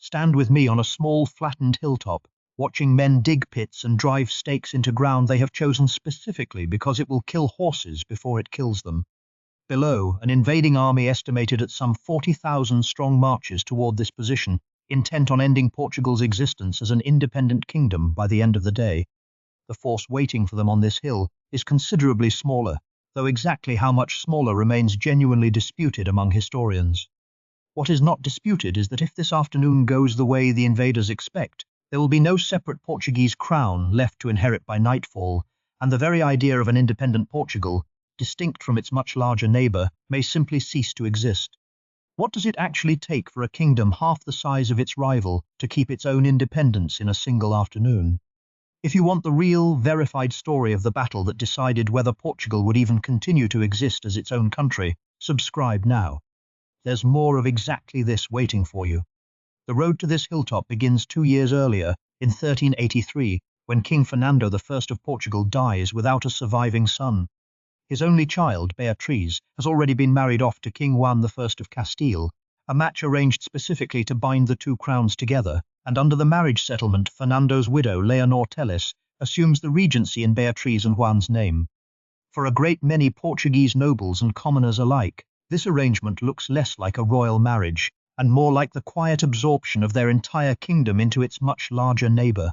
Stand with me on a small flattened hilltop, watching men dig pits and drive stakes into ground they have chosen specifically because it will kill horses before it kills them. Below, an invading army estimated at some 40,000 strong marches toward this position, intent on ending Portugal's existence as an independent kingdom by the end of the day. The force waiting for them on this hill is considerably smaller, though exactly how much smaller remains genuinely disputed among historians. What is not disputed is that if this afternoon goes the way the invaders expect, there will be no separate Portuguese crown left to inherit by nightfall, and the very idea of an independent Portugal, distinct from its much larger neighbour, may simply cease to exist. What does it actually take for a kingdom half the size of its rival to keep its own independence in a single afternoon? If you want the real, verified story of the battle that decided whether Portugal would even continue to exist as its own country, subscribe now. There's more of exactly this waiting for you. The road to this hilltop begins 2 years earlier, in 1383, when King Fernando I of Portugal dies without a surviving son. His only child, Beatriz, has already been married off to King Juan I of Castile, a match arranged specifically to bind the two crowns together, and under the marriage settlement Fernando's widow, Leonor Teles, assumes the regency in Beatriz and Juan's name. For a great many Portuguese nobles and commoners alike, this arrangement looks less like a royal marriage, and more like the quiet absorption of their entire kingdom into its much larger neighbour.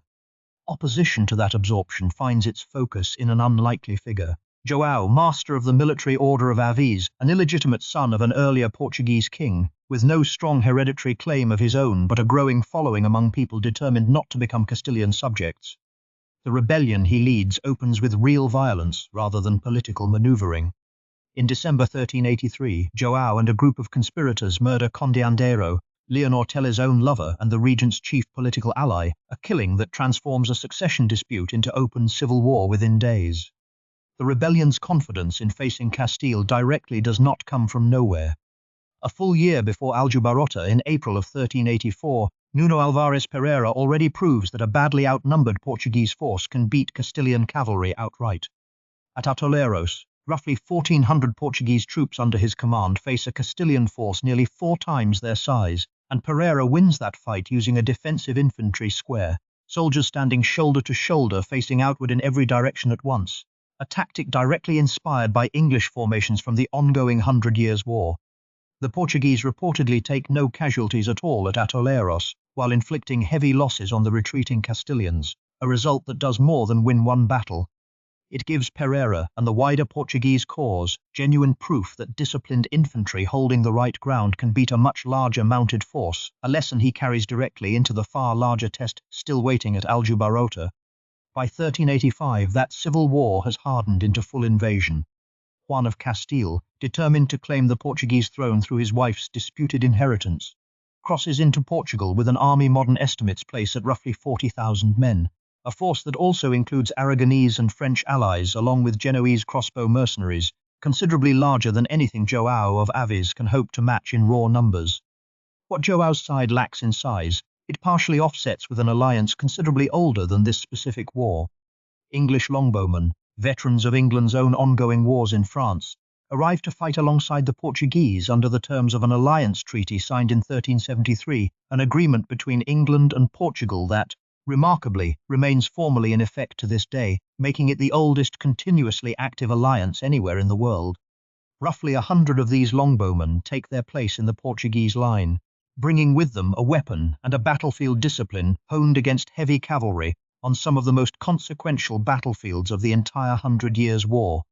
Opposition to that absorption finds its focus in an unlikely figure. João, master of the military order of Avis, an illegitimate son of an earlier Portuguese king, with no strong hereditary claim of his own but a growing following among people determined not to become Castilian subjects. The rebellion he leads opens with real violence rather than political manoeuvring. In December 1383, João and a group of conspirators murder Conde Andeiro, Leonor Teles' own lover and the regent's chief political ally, a killing that transforms a succession dispute into open civil war within days. The rebellion's confidence in facing Castile directly does not come from nowhere. A full year before Aljubarrota, in April of 1384, Nuno Alvares Pereira already proves that a badly outnumbered Portuguese force can beat Castilian cavalry outright. At Atoleiros, roughly 1,400 Portuguese troops under his command face a Castilian force nearly 4 times their size, and Pereira wins that fight using a defensive infantry square, soldiers standing shoulder to shoulder facing outward in every direction at once, a tactic directly inspired by English formations from the ongoing 100 Years' War. The Portuguese reportedly take no casualties at all at Atoleiros, while inflicting heavy losses on the retreating Castilians, a result that does more than win one battle. It gives Pereira and the wider Portuguese cause genuine proof that disciplined infantry holding the right ground can beat a much larger mounted force, a lesson he carries directly into the far larger test still waiting at Aljubarrota. By 1385, that civil war has hardened into full invasion. Juan of Castile, determined to claim the Portuguese throne through his wife's disputed inheritance, crosses into Portugal with an army modern estimates place at roughly 40,000 men, a force that also includes Aragonese and French allies along with Genoese crossbow mercenaries, considerably larger than anything João of Avis can hope to match in raw numbers. What João's side lacks in size, it partially offsets with an alliance considerably older than this specific war. English longbowmen, veterans of England's own ongoing wars in France, arrived to fight alongside the Portuguese under the terms of an alliance treaty signed in 1373, an agreement between England and Portugal that, remarkably, remains formally in effect to this day, making it the oldest continuously active alliance anywhere in the world. Roughly 100 of these longbowmen take their place in the Portuguese line, bringing with them a weapon and a battlefield discipline honed against heavy cavalry on some of the most consequential battlefields of the entire 100 Years' War.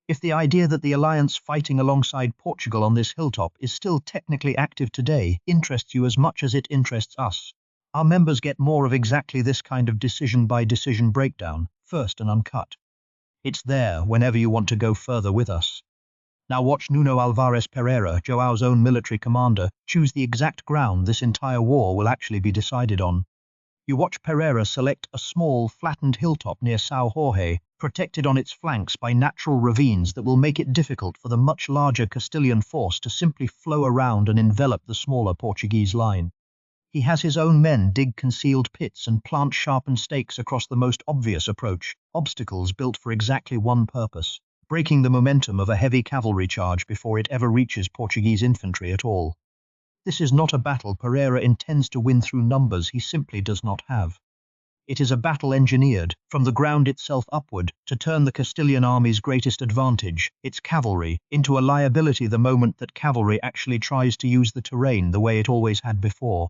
If the idea that the alliance fighting alongside Portugal on this hilltop is still technically active today interests you as much as it interests us, our members get more of exactly this kind of decision-by-decision breakdown, first and uncut. It's there whenever you want to go further with us. Now watch Nuno Alvares Pereira, João's own military commander, choose the exact ground this entire war will actually be decided on. You watch Pereira select a small, flattened hilltop near Sao Jorge, protected on its flanks by natural ravines that will make it difficult for the much larger Castilian force to simply flow around and envelop the smaller Portuguese line. He has his own men dig concealed pits and plant sharpened stakes across the most obvious approach, obstacles built for exactly one purpose: breaking the momentum of a heavy cavalry charge before it ever reaches Portuguese infantry at all. This is not a battle Pereira intends to win through numbers he simply does not have. It is a battle engineered, from the ground itself upward, to turn the Castilian army's greatest advantage, its cavalry, into a liability the moment that cavalry actually tries to use the terrain the way it always had before.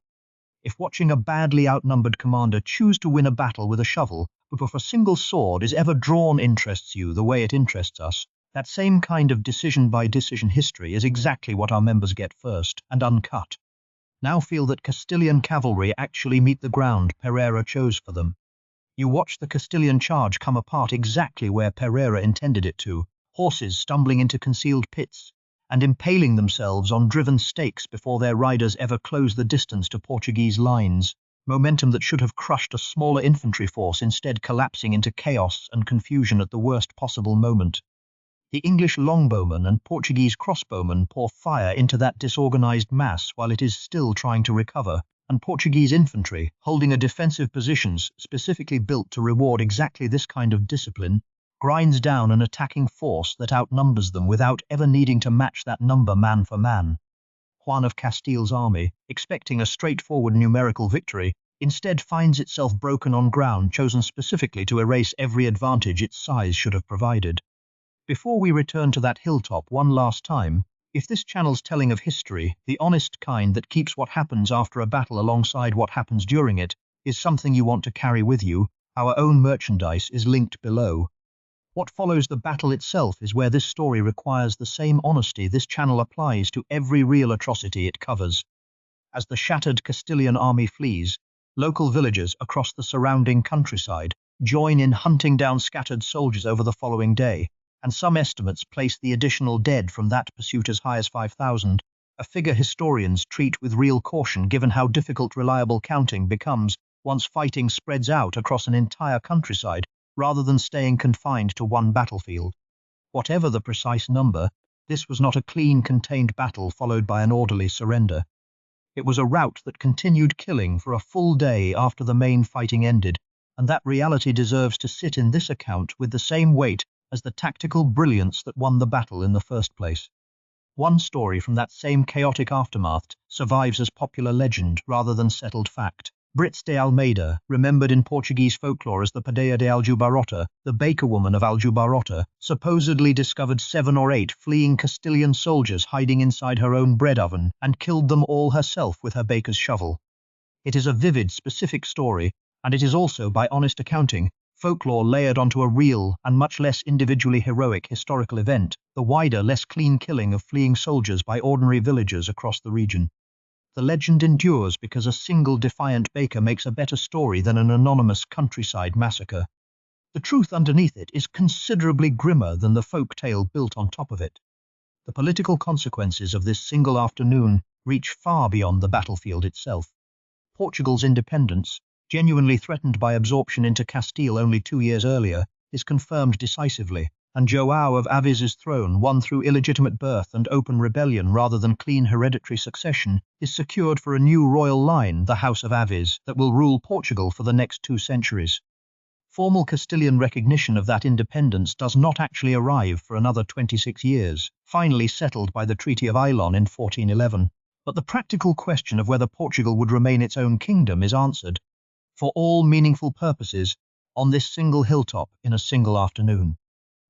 If watching a badly outnumbered commander choose to win a battle with a shovel, but if a single sword is ever drawn interests you the way it interests us, that same kind of decision-by-decision history is exactly what our members get first, and uncut. Now feel that Castilian cavalry actually meet the ground Pereira chose for them. You watch the Castilian charge come apart exactly where Pereira intended it to, horses stumbling into concealed pits, and impaling themselves on driven stakes before their riders ever close the distance to Portuguese lines, momentum that should have crushed a smaller infantry force instead collapsing into chaos and confusion at the worst possible moment. The English longbowmen and Portuguese crossbowmen pour fire into that disorganized mass while it is still trying to recover, and Portuguese infantry, holding a defensive positions specifically built to reward exactly this kind of discipline, grinds down an attacking force that outnumbers them without ever needing to match that number man for man. Juan of Castile's army, expecting a straightforward numerical victory, instead finds itself broken on ground chosen specifically to erase every advantage its size should have provided. Before we return to that hilltop one last time, if this channel's telling of history, the honest kind that keeps what happens after a battle alongside what happens during it, is something you want to carry with you, our own merchandise is linked below. What follows the battle itself is where this story requires the same honesty this channel applies to every real atrocity it covers. As the shattered Castilian army flees, local villagers across the surrounding countryside join in hunting down scattered soldiers over the following day, and some estimates place the additional dead from that pursuit as high as 5,000, a figure historians treat with real caution given how difficult reliable counting becomes once fighting spreads out across an entire countryside rather than staying confined to one battlefield. Whatever the precise number, this was not a clean, contained battle followed by an orderly surrender. It was a rout that continued killing for a full day after the main fighting ended, and that reality deserves to sit in this account with the same weight as the tactical brilliance that won the battle in the first place. One story from that same chaotic aftermath survives as popular legend rather than settled fact. Brits de Almeida, remembered in Portuguese folklore as the Padeira de Aljubarrota, the baker woman of Aljubarrota, supposedly discovered 7 or 8 fleeing Castilian soldiers hiding inside her own bread oven and killed them all herself with her baker's shovel. It is a vivid, specific story, and it is also, by honest accounting, folklore layered onto a real and much less individually heroic historical event, the wider, less clean killing of fleeing soldiers by ordinary villagers across the region. The legend endures because a single defiant baker makes a better story than an anonymous countryside massacre. The truth underneath it is considerably grimmer than the folk tale built on top of it. The political consequences of this single afternoon reach far beyond the battlefield itself. Portugal's independence, genuinely threatened by absorption into Castile only 2 years earlier, is confirmed decisively, and João of Avis's throne, won through illegitimate birth and open rebellion rather than clean hereditary succession, is secured for a new royal line, the House of Avis, that will rule Portugal for the next 2 centuries. Formal Castilian recognition of that independence does not actually arrive for another 26 years, finally settled by the Treaty of Ailon in 1411. But the practical question of whether Portugal would remain its own kingdom is answered, for all meaningful purposes, on this single hilltop in a single afternoon.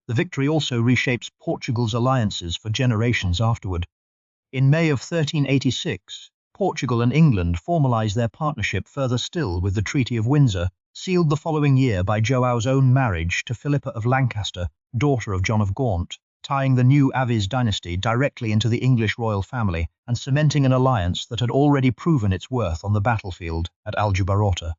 The victory also reshapes Portugal's alliances for generations afterward. In May of 1386, Portugal and England formalised their partnership further still with the Treaty of Windsor, sealed the following year by João's own marriage to Philippa of Lancaster, daughter of John of Gaunt, tying the new Avis dynasty directly into the English royal family and cementing an alliance that had already proven its worth on the battlefield at Aljubarrota.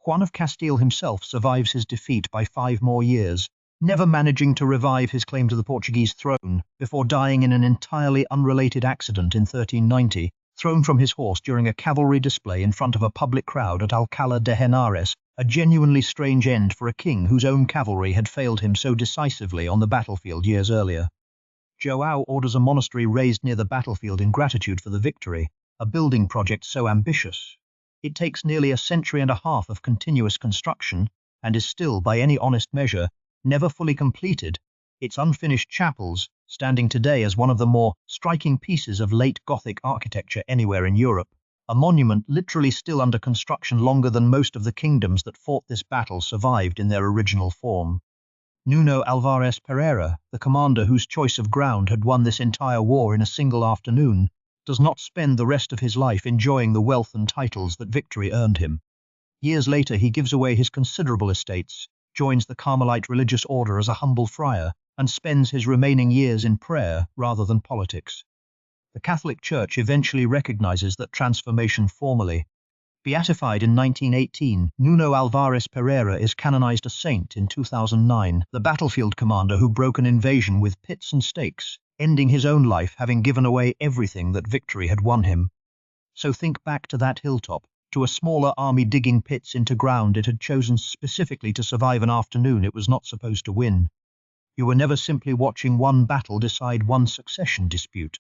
Juan of Castile himself survives his defeat by 5 more years, never managing to revive his claim to the Portuguese throne before dying in an entirely unrelated accident in 1390, thrown from his horse during a cavalry display in front of a public crowd at Alcalá de Henares, a genuinely strange end for a king whose own cavalry had failed him so decisively on the battlefield years earlier. João orders a monastery raised near the battlefield in gratitude for the victory, a building project so ambitious. It takes nearly a century and a half of continuous construction, and is still, by any honest measure, never fully completed, its unfinished chapels, standing today as one of the more striking pieces of late Gothic architecture anywhere in Europe, a monument literally still under construction longer than most of the kingdoms that fought this battle survived in their original form. Nuno Alvares Pereira, the commander whose choice of ground had won this entire war in a single afternoon, does not spend the rest of his life enjoying the wealth and titles that victory earned him. Years later he gives away his considerable estates, joins the Carmelite religious order as a humble friar, and spends his remaining years in prayer rather than politics. The Catholic Church eventually recognizes that transformation formally. Beatified in 1918, Nuno Alvares Pereira is canonized a saint in 2009, the battlefield commander who broke an invasion with pits and stakes, ending his own life having given away everything that victory had won him. So think back to that hilltop, to a smaller army digging pits into ground it had chosen specifically to survive an afternoon it was not supposed to win. You were never simply watching one battle decide one succession dispute.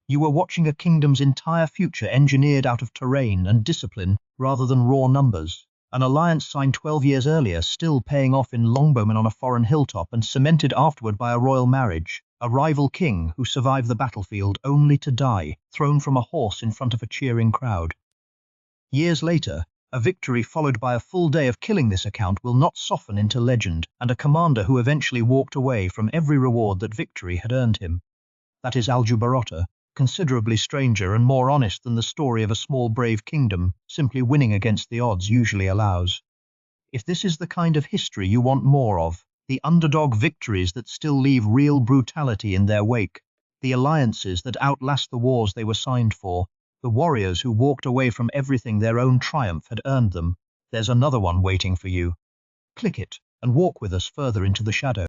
You were watching a kingdom's entire future engineered out of terrain and discipline rather than raw numbers. An alliance signed 12 years earlier still paying off in longbowmen on a foreign hilltop and cemented afterward by a royal marriage. A rival king who survived the battlefield only to die, thrown from a horse in front of a cheering crowd. Years later, a victory followed by a full day of killing this account will not soften into legend, and a commander who eventually walked away from every reward that victory had earned him. That is Aljubarrota, considerably stranger and more honest than the story of a small brave kingdom simply winning against the odds usually allows. If this is the kind of history you want more of, the underdog victories that still leave real brutality in their wake, the alliances that outlast the wars they were signed for, the warriors who walked away from everything their own triumph had earned them, there's another one waiting for you. Click it and walk with us further into the shadow.